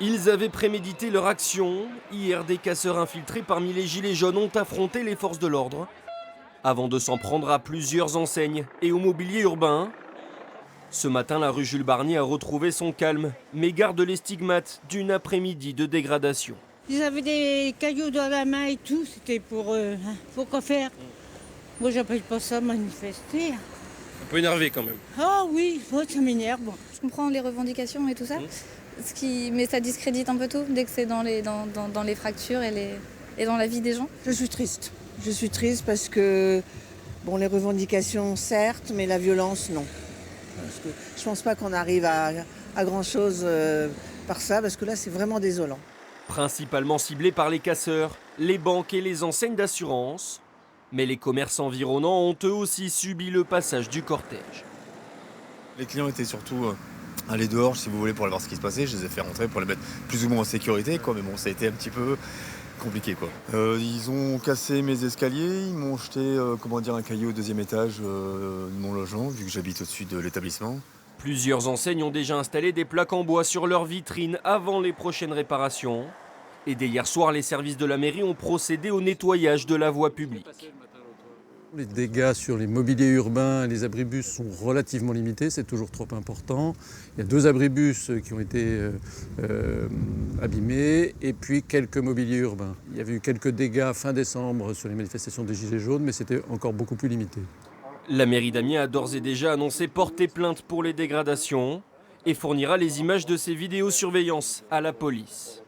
Ils avaient prémédité leur action. Hier, des casseurs infiltrés parmi les gilets jaunes ont affronté les forces de l'ordre avant de s'en prendre à plusieurs enseignes et au mobilier urbain. Ce matin, la rue Jules Barnier a retrouvé son calme, mais garde les stigmates d'une après-midi de dégradation. Ils avaient des cailloux dans la main et tout, c'était pour quoi faire. Moi, j'appelle pas ça manifester. Un peu énervé quand même. Ah oui, ça m'énerve. Je comprends les revendications et tout ça, mais ça discrédite un peu tout dès que c'est dans les fractures et dans la vie des gens. Je suis triste. Je suis triste parce que, bon, les revendications, certes, mais la violence, non. Parce que je ne pense pas qu'on arrive à grand-chose par ça, parce que là, c'est vraiment désolant. Principalement ciblés par les casseurs, les banques et les enseignes d'assurance. Mais les commerces environnants ont eux aussi subi le passage du cortège. Les clients étaient surtout allés dehors, si vous voulez, pour aller voir ce qui se passait. Je les ai fait rentrer pour les mettre plus ou moins en sécurité, quoi. Mais bon, ça a été un petit peu compliqué, quoi. Ils ont cassé mes escaliers, ils m'ont jeté un caillou au deuxième étage de mon logement, vu que j'habite au-dessus de l'établissement. Plusieurs enseignes ont déjà installé des plaques en bois sur leurs vitrines avant les prochaines réparations. Et dès hier soir, les services de la mairie ont procédé au nettoyage de la voie publique. Les dégâts sur les mobiliers urbains et les abribus sont relativement limités, c'est toujours trop important. Il y a 2 abribus qui ont été abîmés et puis quelques mobiliers urbains. Il y avait eu quelques dégâts fin décembre sur les manifestations des Gilets jaunes, mais c'était encore beaucoup plus limité. La mairie d'Amiens a d'ores et déjà annoncé porter plainte pour les dégradations et fournira les images de ces vidéosurveillances à la police.